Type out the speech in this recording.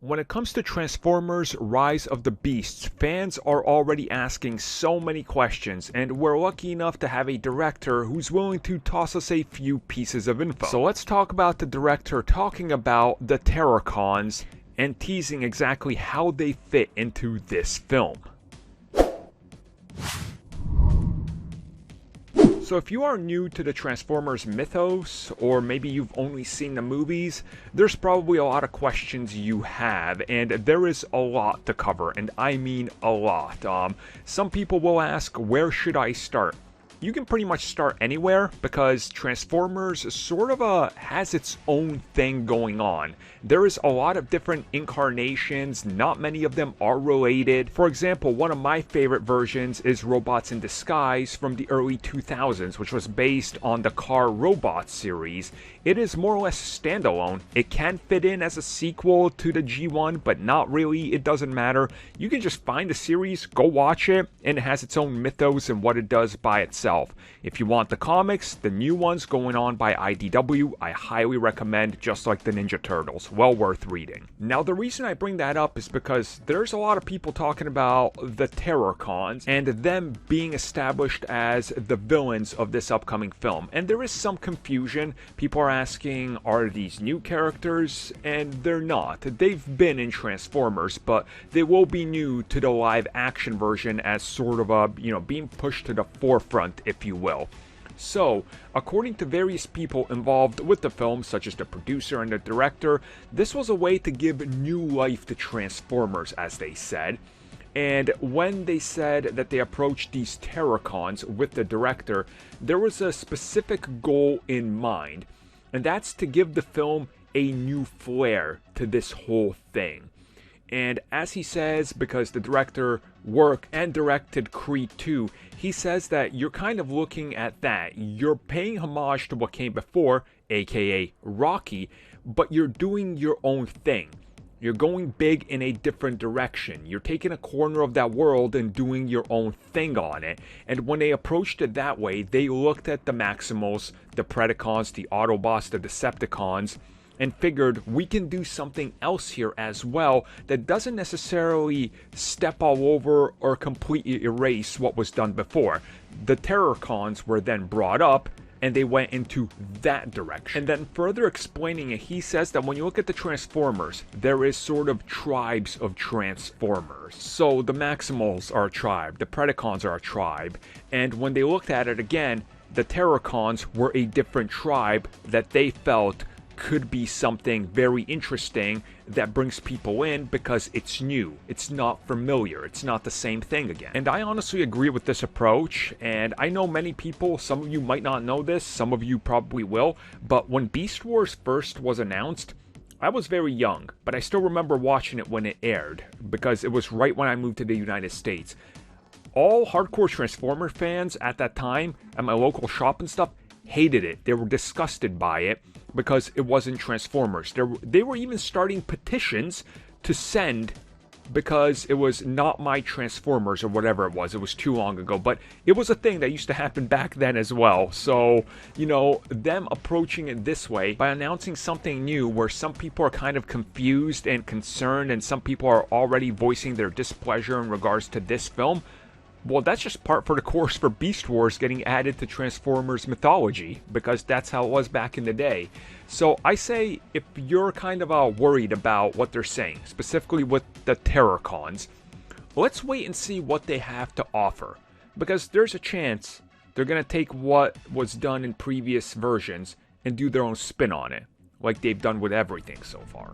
When it comes to Transformers Rise of the Beasts, fans are already asking so many questions, and we're lucky enough to have a director who's willing to toss us a few pieces of info. So let's talk about the director talking about the Terrorcons and teasing exactly how they fit into this film. So if you are new to the Transformers mythos, or maybe you've only seen the movies, there's probably a lot of questions you have, and there is a lot to cover, and I mean a lot. Some people will ask, where should I start? You can pretty much start anywhere, because Transformers sort of has its own thing going on. There is a lot of different incarnations, not many of them are related. For example, one of my favorite versions is Robots in Disguise from the early 2000s, which was based on the Car Robot series. It is more or less standalone. It can fit in as a sequel to the G1, but not really, it doesn't matter. You can just find the series, go watch it, and it has its own mythos and what it does by itself. If you want the comics, the new ones going on by IDW, I highly recommend, just like the Ninja Turtles. Well worth reading. Now, the reason I bring that up is because there's a lot of people talking about the Terrorcons and them being established as the villains of this upcoming film. And there is some confusion. People are asking, are these new characters? And they're not. They've been in Transformers, but they will be new to the live action version as sort of being pushed to the forefront, if you will. So, according to various people involved with the film, such as the producer and the director, this was a way to give new life to Transformers, as they said. And when they said that they approached these Terrorcons with the director, there was a specific goal in mind, and that's to give the film a new flair to this whole thing. And as he says, because the director worked and directed Creed 2, he says that you're kind of looking at that. You're paying homage to what came before, aka Rocky, but you're doing your own thing. You're going big in a different direction. You're taking a corner of that world and doing your own thing on it. And when they approached it that way, they looked at the Maximals, the Predacons, the Autobots, the Decepticons, and figured we can do something else here as well that doesn't necessarily step all over or completely erase what was done before. The Terrorcons were then brought up, and they went into that direction. And then further explaining it, he says that when you look at the Transformers, there is sort of tribes of Transformers. So the Maximals are a tribe, the Predacons are a tribe, and when they looked at it again, the Terrorcons were a different tribe that they felt could be something very interesting that brings people in because it's new, it's not familiar, it's not the same thing again. And I honestly agree with this approach, and I know many people, some of you might not know this, some of you probably will, but when Beast Wars first was announced, I was very young, but I still remember watching it when it aired, because it was right when I moved to the United States. All hardcore Transformer fans at that time, at my local shop and stuff, hated it. They were disgusted by it because it wasn't Transformers. They were even starting petitions to send because it was not my Transformers or whatever it was. It was too long ago, but it was a thing that used to happen back then as well. So, them approaching it this way by announcing something new where some people are kind of confused and concerned and some people are already voicing their displeasure in regards to this film, well, that's just part for the course for Beast Wars getting added to Transformers mythology, because that's how it was back in the day. So I say, if you're kind of worried about what they're saying, specifically with the Terrorcons, let's wait and see what they have to offer, because there's a chance they're going to take what was done in previous versions and do their own spin on it, like they've done with everything so far.